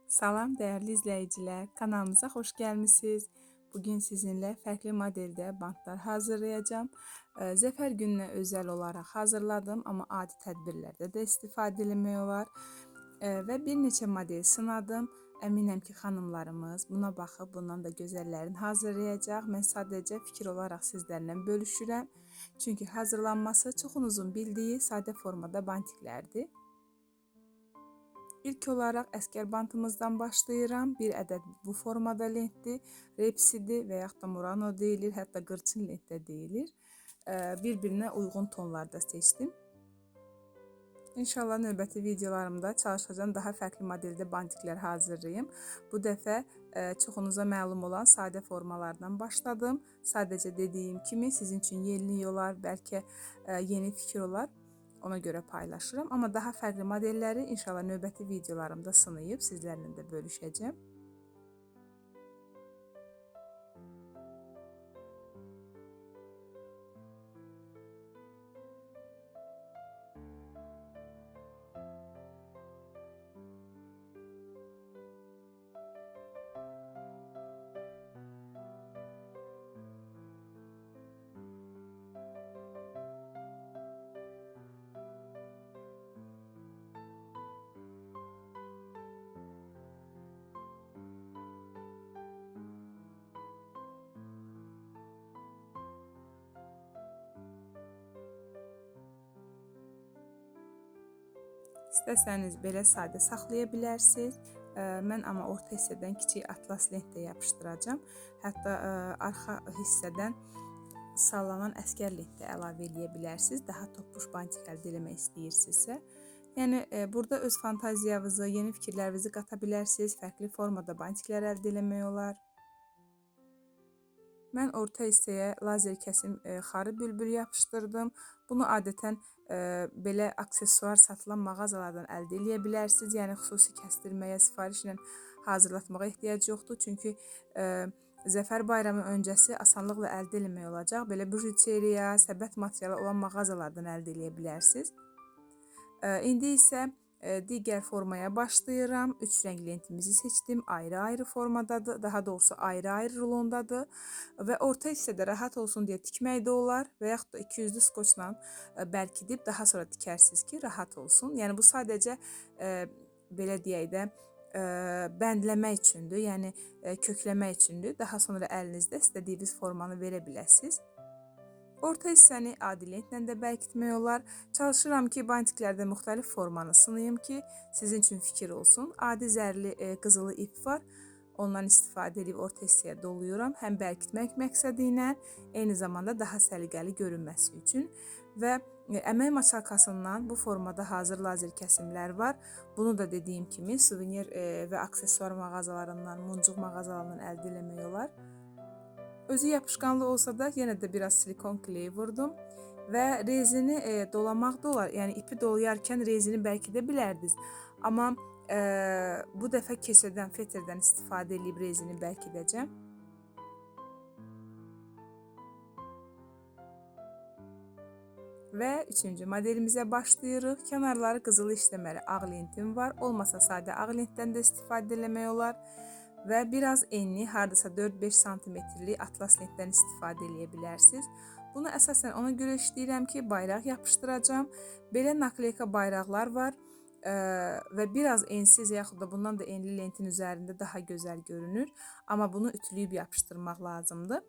Salam dəyərli izləyicilər, kanalımıza xoş gəlmisiniz. Bugün sizinlə fərqli modeldə bantlar hazırlayacağım. Zəfər gününə özəl olaraq hazırladım, amma adi tədbirlərdə də istifadə etmək olar. Və bir neçə model sınadım. Əminəm ki, xanımlarımız buna baxıb bundan da gözəllərini hazırlayacaq. Mən sadəcə fikir olaraq sizlərlə bölüşürəm. Çünki hazırlanması çoxunuzun bildiyi sadə formada bantiklərdir. İlk olaraq əskər bantımızdan başlayıram. Bir ədəd bu formada lentdir. Repsidir və yaxud da Murano deyilir, hətta qırçın lent də deyilir. Bir-birinə uyğun tonlarda seçdim. İnşallah növbəti videolarımda çalışacağım daha fərqli modeldə bantiklər hazırlayayım. Bu dəfə çoxunuza məlum olan sadə formalardan başladım. Sadəcə dediyim kimi sizin üçün yenilik olar, bəlkə yeni fikir olar. Ona görə paylaşıram. Amma daha fərqli modelləri inşallah növbəti videolarımda sınayıb sizlərlə də bölüşəcəm. İstəsəniz belə sadə saxlaya bilərsiniz. Mən amma orta hissədən kiçik atlas lent də yapışdıracağım. Hətta arxa hissədən sallanan əskər lent də əlavə edə bilərsiniz. Daha toppuş bantik əldə etmək istəyirsinizsə. Yəni burada öz fantaziyavızı, yeni fikirlərinizi qata bilərsiniz. Fərqli formada bantiklər əldə etmək olar. Mən orta hissəyə lazer kəsim xarı bülbül yapışdırdım. Bunu adətən belə aksesuar satılan mağazalardan əldə edə bilərsiniz. Yəni xüsusi kəsdirməyə, sifarişlə hazırlatmağa ehtiyac yoxdur. Çünki Zəfər bayramı öncəsi asanlıqla əldə etmək olacaq. Belə bijuteriya, səbət materialı olan mağazalardan əldə edə bilərsiniz. İndi isə digər formaya başlayıram. 3 rəng lentimizi seçdim. Ayrı-ayrı formadadır. Daha doğrusu ayrı-ayrı rulondadır. Və orta hissədə rahat olsun deyə tikmək də olar və yaxud da 200-lü skoçla bərkidib daha sonra tikərsiniz ki, rahat olsun. Yəni bu sadəcə belə deyək də bəndləmək üçündür, yəni kökləmək üçündür. Daha sonra əlinizdə istədiyiniz formanı verə biləsiniz. Orta hissəni adi lentlə də bərkitmək olar. Çalışıram ki, bantiklərdə müxtəlif formanı sınayım ki, sizin üçün fikir olsun. Adi zərli qızılı ip var. Ondan istifadə edib orta hissəyə doluyuram. Həm bərkitmək məqsədi ilə, eyni zamanda daha səliqəli görünməsi üçün. Və əmək maşalkasından bu formada hazır lazer kəsimlər var. Bunu da dediyim kimi suvenir və aksesuar mağazalarından, muncuq mağazalarından əldə etmək olar. Özü yapışqanlı olsa da yenə də biraz silikon kleyi vurdum və rezini dolamaq da olar. Yəni ipi dolayarkən rezini bərkidə bilərdiniz. Amma bu dəfə keçədən, fetrdən istifadə edib rezini bərkidəcəm. Və üçüncü modelimizə başlayırıq. Kənarları qızılı işləməli ağ lentim var. Olmasa sadə ağ lentdən də istifadə etmək olar. Və biraz enli, hardasa 4-5 santimetrlik atlas lentdən istifadə edə bilərsiniz. Bunu əsasən ona görə işləyirəm ki, bayraq yapışdıracağım. Belə nakleyka bayraqlar var və biraz ensiz yaxud da bundan da enli lentin üzərində daha gözəl görünür. Amma bunu ütüləyib yapışdırmaq lazımdır.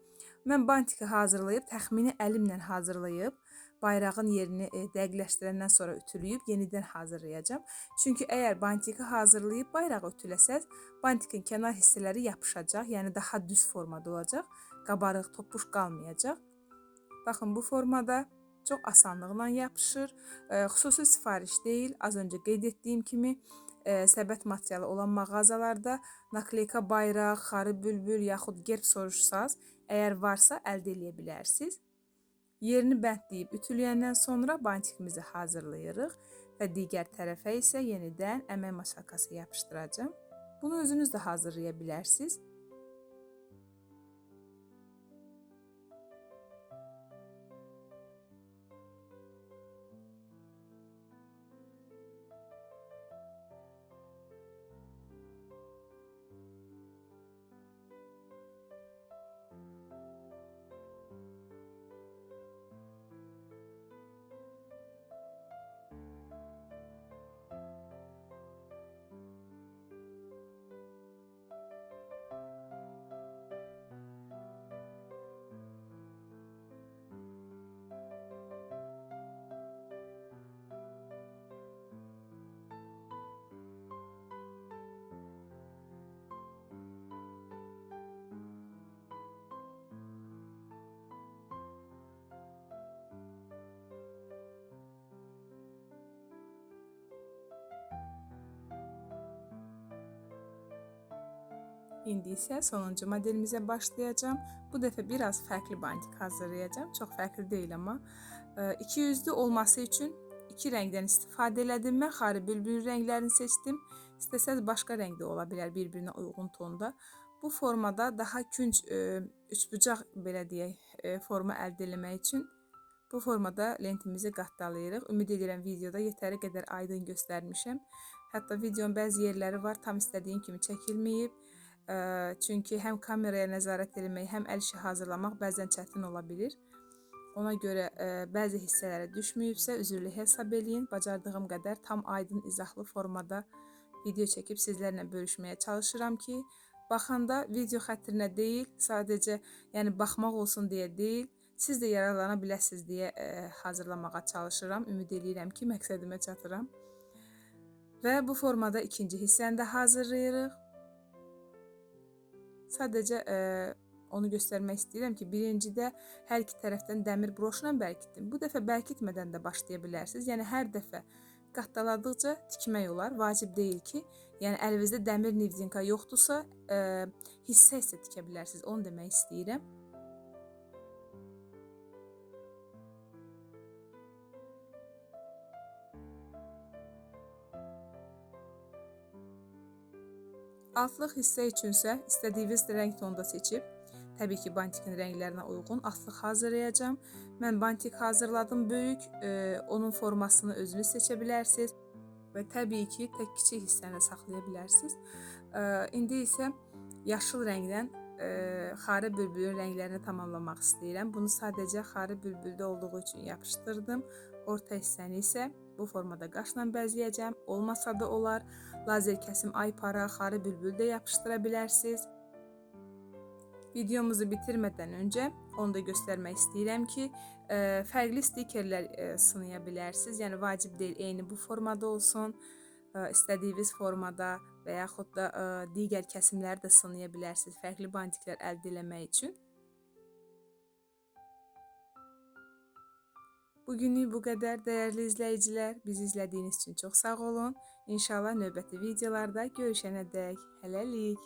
Mən bantiki hazırlayıb, təxmini əlimlə hazırlayıb, bayrağın yerini dəqiqləşdirəndən sonra ütüləyib yenidən hazırlayacağım. Çünki əgər bantiki hazırlayıb bayrağı ütüləsəz, bantikin kənar hissələri yapışacaq, yəni daha düz formada olacaq, qabarıq, topuş qalmayacaq. Baxın, bu formada çox asanlıqla yapışır. Xüsusi sifariş deyil, az öncə qeyd etdiyim kimi səbət materialı olan mağazalarda nakleyka bayraq, xarı bülbül yaxud gerb soruşsaz, əgər varsa əldə edə bilərsiniz. Yerini bəndləyib ütüləyəndən sonra bantikimizi hazırlayırıq və digər tərəfə isə yenidən əmək maşalkası yapışdıracağım. Bunu özünüz də hazırlaya bilərsiniz. İndi isə sonuncu modelimizə başlayacağım. Bu dəfə biraz fərqli bantik hazırlayacağım. Çox fərqli deyil amma. 200'lü olması üçün 2 rəngdən istifadə elədim. Mən xarı bülbül rənglərini seçdim. İstəsəz başqa rəng də ola bilər bir-birinə uyğun tonda. Bu formada daha künc üçbucaq belə deyək forma əldə etmək üçün bu formada lentimizi qatdalayırıq. Ümid edirəm videoda yetəri qədər aydın göstərmişəm. Hətta videonun bəzi yerləri var tam istədiyim kimi çəkilməyib. Çünki həm kameraya nəzarət etmək, həm əl işi hazırlamaq bəzən çətin ola bilir. Ona görə bəzi hissələrə düşməyibsə üzrlü hesab eləyin. Bacardığım qədər tam aydın izahlı formada video çəkib sizlərlə bölüşməyə çalışıram ki, baxanda video xətrinə deyil, sadəcə yəni baxmaq olsun deyə deyil, siz də yararlana biləsiniz deyə hazırlamağa çalışıram. Ümid edirəm ki, məqsədimə çatıram. Və bu formada ikinci hissəni də hazırlayırıq. Sadəcə onu göstərmək istəyirəm ki, birincidə hər iki tərəfdən dəmir broşla bərkitdim. Bu dəfə bərkitmədən də başlaya bilərsiniz. Yəni hər dəfə qatdaladıqca tikmək olar. Vacib deyil ki, yəni əlinizdə dəmir nivzinka yoxdursa, hissə-hissə tikə bilərsiniz. Onu demək istəyirəm. Altlıq hissə üçünsə istədiyiniz rəng tonda seçib, təbii ki, bantikin rənglərinə uyğun altlıq hazırlayacağım. Mən bantik hazırladım böyük, onun formasını özünüz seçə bilərsiniz və təbii ki, tək kiçik hissəni saxlaya bilərsiniz. İndi isə yaşıl rəngdən xarı bülbülün rənglərini tamamlamaq istəyirəm. Bunu sadəcə xarı bülbüldə olduğu üçün yapışdırdım. Orta hissəni isə bu formada qaşla bəzəyəcəm. Olmasa da olar. Lazer kəsim aypara, xarı bülbül də yapışdıra bilərsiniz. Videomuzu bitirmədən öncə onu da göstərmək istəyirəm ki, fərqli stikerlər sınaya bilərsiniz. Yəni vacib deyil eyni bu formada olsun. İstədiyiniz formada və yaxud da digər kəsimləri də sınaya bilərsiniz. Fərqli bantiklər əldə etmək üçün. Bugünlük bu qədər dəyərli izləyicilər. Bizi izlədiyiniz üçün çox sağ olun. İnşallah növbəti videolarda görüşənədək hələlik.